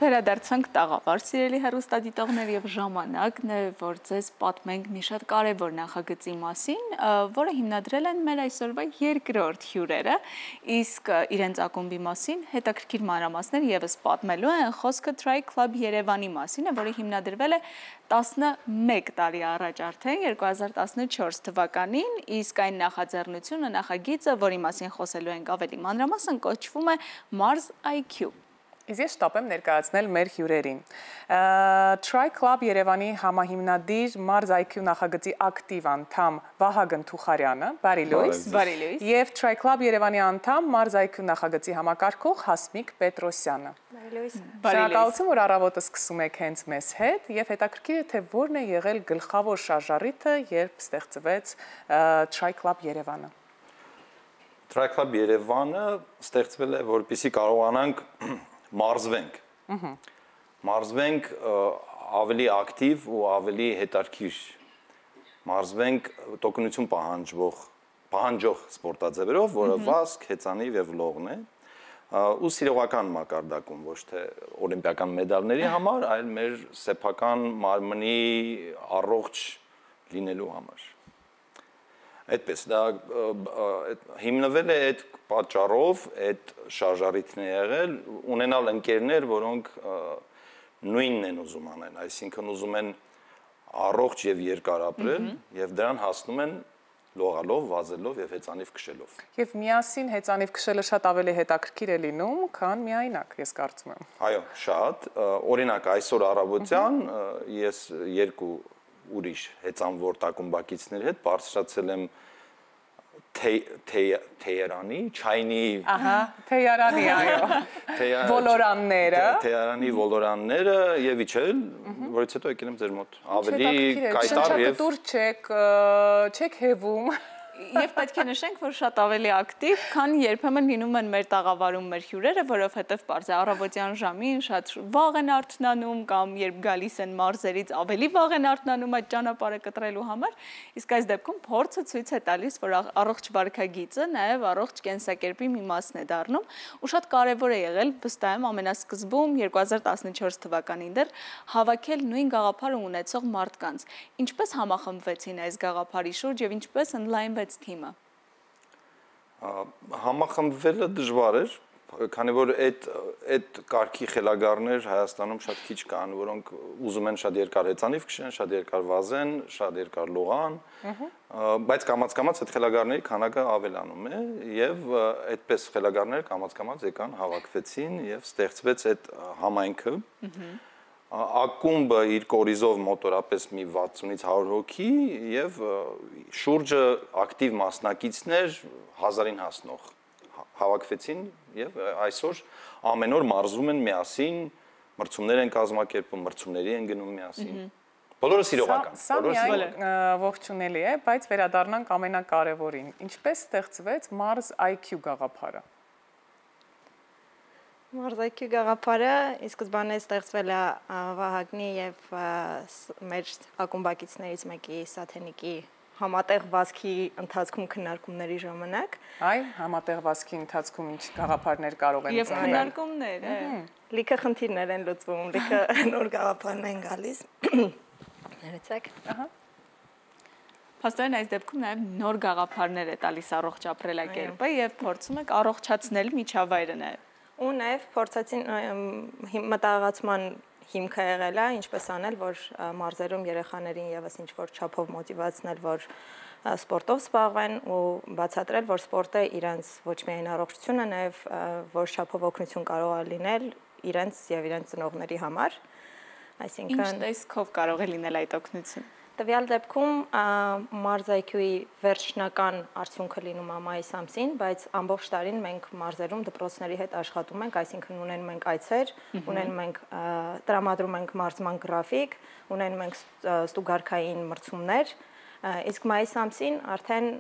Վերադարձանք տաղավար, սիրելի հեռուստադիտողներ, եւ ժամանակն է, որ ձեզ պատմենք մի շատ կարևոր նախագծի մասին, որը հիմնադրել են մեր այսօրվա երկրորդ հյուրերը, իսկ իրենց ակումբի մասին հետաքրքիր մանրամասներ եւս պատմելու են, խոսքը Try Club Երևանի մասին է, որը հիմնադրվել է 11 տարի առաջ արդեն 2014 թվականին, իսկ այն նախաձեռնությունը, նախագիծը, որի մասին խոսելու ենք ավելի մանրամասն, կոչվում է Mars IQ։ Իսկ ես շտապեմ ներկայացնել մեր հյուրերին։ Try Club Երևանի համահիմնադիր Mars IQ նախագծի ակտիվ անդամ Վահագն Թուխարյանը, բարի լույս, եւ Try Club Երևանի անդամ Mars IQ նախագծի համակարգող Հասմիկ Պետրոսյանը։ Բարի լույս։ Շնորհակալություն, որ առավոտը սկսում եք հենց մեզ հետ, եւ հետաքրքիր է, թե որն է եղել գլխավոր շարժառիթը, երբ ստեղծվեց Try Club Երևանը։ Try Club Երևանը ստեղծվել է, որպեսզի կարողանանք մարզվենք ավելի ակտիվ ու ավելի հետաքրքիր մարզվենք տոկունություն պահանջող սպորտաձևերով, որը վազք, հեծանիվ եւ լողն է, ու սիրողական մակարդակում, ոչ թե օլիմպիական մեդալների համար, այլ մեր սեփական մարմնի առողջ լինելու համար։ Այդպես, դա հիմնվել է այդ պատճառով, այդ շարժառիթն է եղել, ունենալ ընկերներ, որոնք նույնն են ուզում անեն, այսինքն ուզում են առողջ եւ երկար ապրել եւ դրան հասնում են լողալով, վազելով եւ հեծանիվ քշելով։ Եվ միասին հեծանիվ քշելը շատ ավելի հետաքրքիր է լինում, քան միայնակ, ես կարծում եմ։ Այո, շատ, օրինակ այսօր առավոտյան ես երկու ուրիշ հեծանվոր ակումբակիցների հետ բարձրացել եմ Թեյարանի, Չայնի, Թեյարանի, այո, ոլորանները, Թեյարանի ոլորանները եւ իջել, որից հետո եկել եմ ձեր մոտ, ավելի կայտար եւ դուր չեք հեվում։ Եվ պետք է նշենք, որ շատ ավելի ակտիվ, քան երբեմն լինում են մեր տաղավարում մեր հյուրերը, որովհետև պարզ է առավոտյան ժամին շատ վաղ են արթնանում կամ երբ գալիս են մարզերից ավելի վաղ են արթնանում այդ ճանապարհը կտրելու համար, իսկ այս դեպքում փորձը ցույց է տալիս, որ առողջ վարքագիծը նաև առողջ կենսակերպի մի մասն է դառնում, ու շատ կարևոր է եղել, վստահ եմ, ամենասկզբում 2014 թվականին դեռ հավաքել նույն գաղափարը ունեցող մարդկանց։ Ինչպես համախմբվեցին այս գաղափարի շուրջ եւ ինչպես ընդլայնվեց թիմը։ Համախմբվելը դժվար էր, քանի որ այդ կարգի խելագարներ Հայաստանում շատ քիչ կան, որոնք ուզում են շատ երկար հեծանիվ քշեն, շատ երկար վազեն, շատ երկար լողան, բայց կամաց-կամաց այդ խելագարների քանակը ավելանում է եւ այդպես խելագարները կամաց-կամաց եկան, հավաքվեցին եւ ստեղծվեց այդ համայնքը։ Ակումբը իր կորիզով մոտորապես մի 60-ից 100 հոգի եւ շուրջը ակտիվ մասնակիցներ 1000-ին հասնող հավաքվեցին եւ այսօր ամեն օր մարզվում են միասին, մրցումներ են կազմակերպում, մրցումների են գնում միասին։ Բոլորը սիրողական, Սա միայն ողջունելի է, բայց վերադառնանք ամենակարևորին։ Ինչպես ստեղծվեց Mars IQ գաղափարը։ Mars IQ գաղափարը ի սկզբանե ստեղծվել է Վահագնի եւ մեր ակումբակիցներից մեկի Սաթենիկի համատեղ վազքի ընթացքում քննարկումների ժամանակ։ Այ, համատեղ վազքի ընթացքում ինչ գաղափարներ կարող են Եվ քննարկումներ, լիքը խնդիրներ են լուծվում, լիքը նոր գաղափարներ են գալիս։ Ներեցեք։ Փաստորեն այս դեպքում նաև նոր գաղափարներ է տալիս առողջ ապրելակերպը եւ փորձում եք առողջացնել միջավայրը նաև։ Ու նաև փորձեցին մտահղացման հիմքը եղել է, ինչպես անել, որ մարզերում երեխաներին եւս ինչ-որ չափով մոտիվացնել, որ սպորտով զբաղվեն ու բացատրել, որ սպորտը իրենց ոչ միայն առողջությունը, նաև որ չափով օգնություն կարող է լինել իրենց եւ իրենց ծնողների համար։ Այսինքն ինչ տեսքով կարող է լինել այդ օգնությունը։ Տվյալ դեպքում Mars IQ-ի վերջնական արդյունքը լինում է մայիս ամսին, բայց ամբողջ տարին մենք մարզերում դպրոցների հետ աշխատում ենք, այսինքն ունենում ենք այցեր, ունենում ենք տրամադրում ենք մարզման գրաֆիկ, ունենում ենք ստուգարքային մրցումներ, իսկ մայիս ամսին արդեն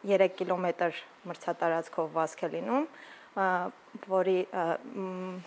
3 կիլոմետր մրցատարածքով վազք է լինում, որի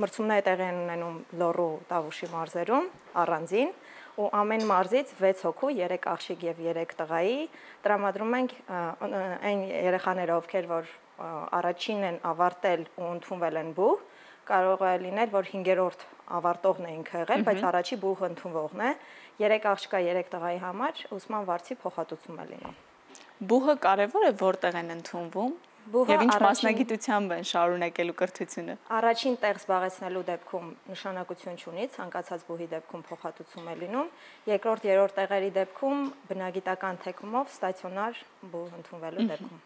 մրցումները տեղի են ունենում Լոռու Տավուշի մարզերում առանձին, ու ամեն մարզից 6 հոգու, 3 աղջիկ եւ 3 տղայի տրամադրում ենք այն երեխաները, ովքեր որ առաջին են ավարտել ու ընդունվել են բուհ, կարող է լինել, որ 5-րդ ավարտողն էինք եղել, բայց առաջի բուհը ընդունվողն է։ 3 աղջկա 3 տղայի համար ուսման վարձի փոխհատուցում է լինում։ Բուհը կարևոր է որտեղ են ընդունվում։ Եվ ինչ մասնագիտությամբ են շարունակելու կրթությունը։ Առաջին տեղ զբաղեցնելու դեպքում նշանակություն չունի, ցանկացած բուհի դեպքում փոխհատուցում է լինում, երկրորդ, երրորդ տեղերի դեպքում բնագիտական թեկումով ստացիոնար բուհ ընդունվելու դեպքում։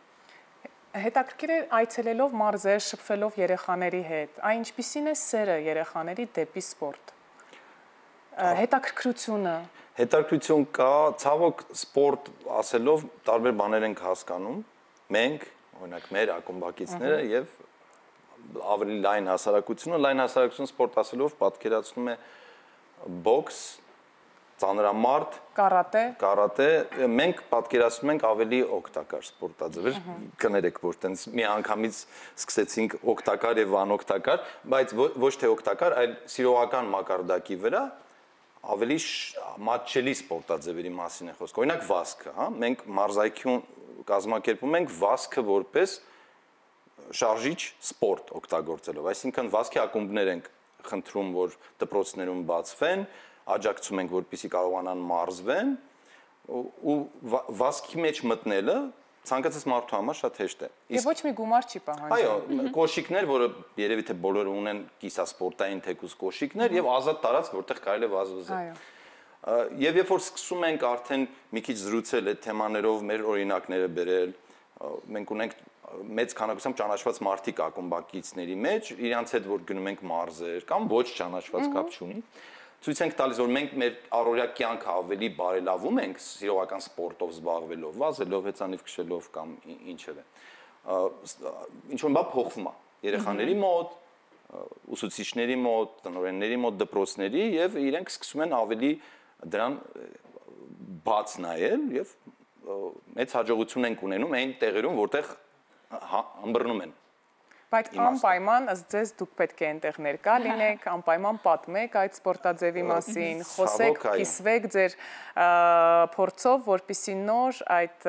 Հետաքրքիր է այցելելով մարզեր, շփվելով երեխաների հետ, այն ինչպիսին է սերը երեխաների դեպի սպորտ։ Հետաքրքրություն կա, ցավոք սպորտ ասելով տարբեր բաներ ենք հասկանում։ Մենք, օրինակ մեր ակումբակիցները եւ ավելի լայն հասարակությունը սպորտ ասելով պատկերացնում է բոքս, ծանրամարդ, կարատե, մենք պատկերացնում ենք ավելի օգտակար սպորտաձևեր, կներեք, որ տենց մի անգամից սկսեցինք օգտակար եւ անօգտակար, բայց ոչ թե օգտակար, այլ սիրողական մակարդակի վրա ավելի մատչելի սպորտաձևերի մասին է խոսքը։ Օրինակ վազքը, հա, մենք մարզայքյուն կազմակերպում ենք վազքը որպես շարժիչ սպորտ օգտագործելով, այսինքն վազքի ակումբներ ենք խնդրում, որ դպրոցներում բացվեն, աջակցում ենք, որպեսզի կարողանան մարզվեն ու վազքի մեջ մտնելը ցանկացած մարդու համար շատ հեշտ է։ Եվ ոչ մի գումար չի պահանջում։ Այո, կոշիկներ, որը երևի թե բոլորը ունեն կիսասպորտային թեկուզ կոշիկներ եւ ազատ տարածք, որտեղ կարելի է վազվզել։ Եվ երբ որ սկսում ենք արդեն մի քիչ զրուցել այդ թեմաներով, մեր օրինակները բերել, մենք ունենք մեծ քանակությամբ ճանաչված մարդիկ ակումբակիցների մեջ, իրանց հետ որ գնում ենք մարզեր կամ ոչ ճանաչված կապ չունի, ցույց ենք տալիս, որ մենք մեր առօրյա կյանքը ավելի բարելավում ենք սիրողական սպորտով զբաղվելով, վազելով, հեծանիվ քշելով կամ ինչևէ։ Ինչ-որ բան փոխվում է երեխաների մոտ, ուսուցիչների մոտ, տնօրենների մոտ, դպրոցների եւ իրենք սկսում են ավելի դրան բաց նայել եւ մեծ հաջողություն են ունենում այն տեղերում, որտեղ ըմբռնում են։ Բայց անպայման ըստ ձեզ դուք պետք է այնտեղ ներկա լինեք, անպայման պատմեք այդ սպորտաձևի մասին, խոսեք, կիսվեք ձեր փորձով, որպեսզի նոր այդ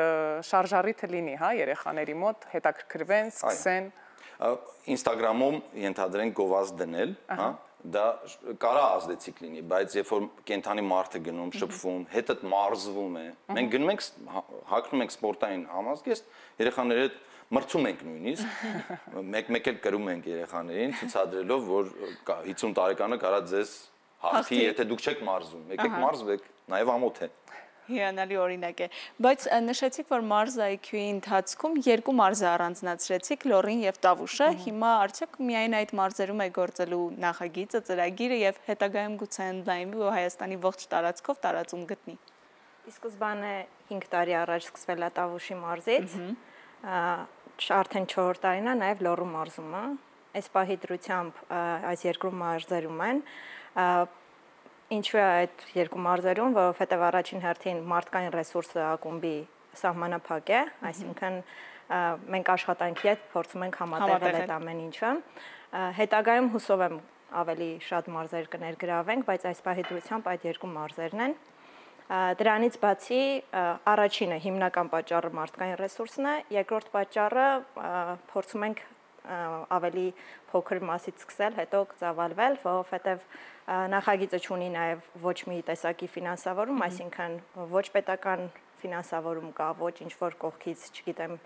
շարժառիթը լինի, հա, երեխաների մոտ, հետաքրքրվեն, սկսեն։ Ինստագրամում ենթադրենք գովազդ դնել, հա, դա կարա ազդեցիկ լինի, բայց երբ որ կենթանի մարդ է գնում, շփվում, հետդ մարզվում է, մենք գնում ենք, հագնում ենք սպորտային համազգեստ, երեխաների հետ մրցում ենք նույնիսկ, մեկ էլ կրում ենք երեխաներին, ցուցադրելով, որ 50 տարեկանը կարա ձեզ հաղթի, եթե դուք չեք մարզում, եկեք մարզվեք, նաև ամոթ է։ Հիանալի օրինակ է, բայց նշեցիք, որ մարզայքյուի ընթացքում 2 մարզ առանձնացրեցիք, Լոռին եւ Տավուշը, հիմա արդյոք միայն այդ մարզերում է գործելու նախագիծը, ծրագիրը եւ հետագայում գուցե ընդլայնվի ու Հայաստանի ողջ տարածքով տարածում գտնի։ Ի սկզբանե 5 տարի առաջ սկսվել է Տավուշի մարզից, արդեն 4 տարին է նաև Լոռու մարզումը, այս պահի դրությամբ այս 2 մարզերում են, ինչու է այդ 2 մարզերում, որովհետև առաջին հերթին մարդկային ռեսուրսը ակումբի սահմանափակ է, այսինքն մենք աշխատանքի հետ փորձում ենք համատեղել այդ ամեն ինչը, հետագայում հուսով եմ ավելի շատ մարզեր կներգրավենք, բայց այս պահի դրությամբ այդ 2 մարզերն են։ Դրանից բացի առաջինը հիմնական պատճառը մարդկային ռեսուրսն է, երկրորդ պատճառը փորձում ենք ավելի փոքր մասից սկսել, հետո ծավալվել, որովհետև նախագիծը ունի նաև ոչ մի տեսակի ֆինանսավորում, այսինքն ոչ պետական ֆինանսավորում կա, ոչ ինչ-որ կողքից, չգիտեմ,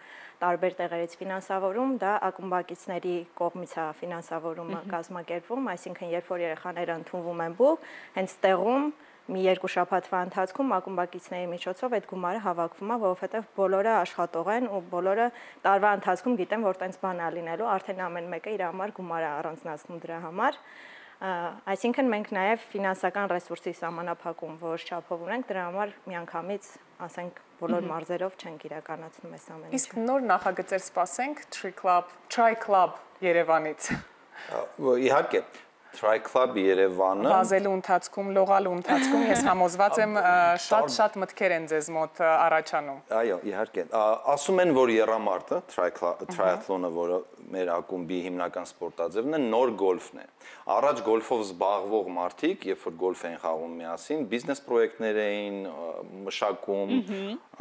տարբեր տեղերից ֆինանսավորում, դա ակումբակիցների կողմից է ֆինանսավորումը կազմակերպվում, այսինքն երբ որ երեխաները ընդունվում են բուհ, հենց տեղում մի 2 շաբաթվա ընթացքում ակումբակիցների միջոցով այդ գումարը հավաքվում է, որովհետև բոլորը աշխատող են ու բոլորը տարվա ընթացքում գիտեն, որ տենց բան է լինելու, արդեն ամեն մեկը իր համար գումար է առանձնացնում դրա համար։ Այսինքն մենք նաև ֆինանսական ռեսուրսի սահմանափակում որոշ չափով ունենք, դրա համար միանգամից, ասենք, բոլոր մարզերով չենք իրականացնում այս ամեն ինչը։ Իսկ նոր նախագծեր սպասենք Try Club Երևանից։ Իհարկե, Try Club Երևանը վազելու ընթացքում, լողալու ընթացքում ես համոզված եմ շատ մտքեր են ձեզ մոտ առաջանում։ Այո, իհարկե։ Ասում են, որ եռամարտը, triathlon-ը, որը մեր ակումբի հիմնական սպորտաձևն է նոր գոլֆն է։ Առաջ գոլֆով զբաղվող մարդիկ, երբ որ գոլֆ էին խաղում միասին, բիզնես պրոյեկտներ էին մշակում,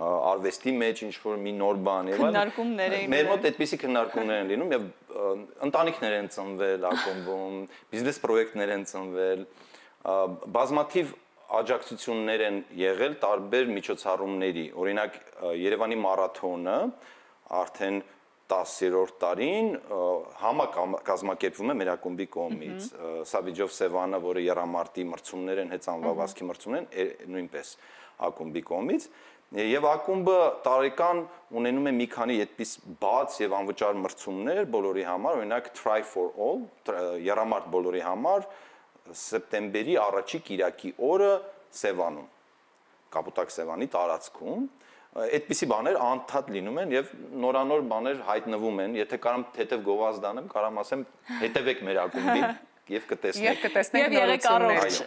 արվեստի մեջ ինչ որ մի նոր բան եւ քննարկումներ էին։ Մեր մոտ այդպիսի քննարկումներ են լինում եւ ընտանիքներ են ծնվել ակումբում, բիզնես պրոյեկտներ են ծնվել, բազմաթիվ աջակցություններ են եղել տարբեր միջոցառումների։ Օրինակ Երևանի մարաթոնը արդեն 10-րդ տարին համակազմակերպվում է մեր ակումբի կողմից։ Սաբիջով Սևանը, որը եռամարտի մրցումներ են, հեծանվավազքի մրցումներ են, նույնպես ակումբի կողմից։ Եվ ակումբը տարեկան ունենում է մի քանի այդպես բաց եւ անվճար մրցումներ բոլորի համար, օրինակ Try for All, եռամարտ բոլորի համար սեպտեմբերի առաջի կիրակի օրը Սևանում, Կապուտակ Սևանի տարածքում, այդպիսի բաներ անդադ լինում են եւ նորանոր բաներ հայտնվում են, եթե կարամ թեթև գովազդանեմ, կարամ ասեմ, հետևեք մեր ակումբին եւ կտեսնեք նորություններ։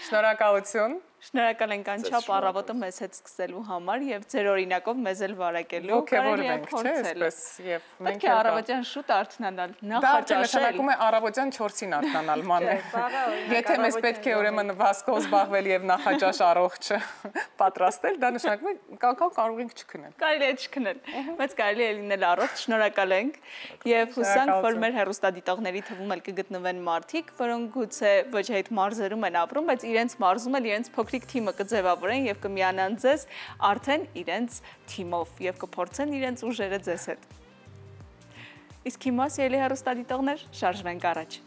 Շնորհակալություն։ Շնորհակալ ենք անչափ առավոտը մեզ հետ սկսելու համար եւ ձեր օրինակով մեզ էլ վարակելու։ Ոգևորվենք, չէ՞, այսպես եւ մենք առավոտյան շուտ արթնանալ, նախաճաշել։ Դա նշանակում է առավոտյան 4-ին արթնանալ, մանե։ Եթե մեզ պետք է ուրեմն վազքով զբաղվել եւ նախաճաշ առողջ պատրաստել, դա նշանակում է կարող ենք չքնել։ Կարելի է չքնել, բայց կարելի է լինել առողջ։ Շնորհակալ ենք եւ հուսանք, որ մեր հեռուստադիտողների թվում էլ կգտնվեն մարդիկ, որոնք գուցե ոչ այդ մարզերում են ապրում, բայց իրենց մարզում էլ իրենց փոքրիկ թիմը կձևավորեն եւ կմիանան ձեզ արդեն իրենց թիմով եւ կփորձեն իրենց ուժերը ձեզ հետ։ Իսկ հիմա սիրելի հեռուստադիտողներ, շարժվենք առաջ։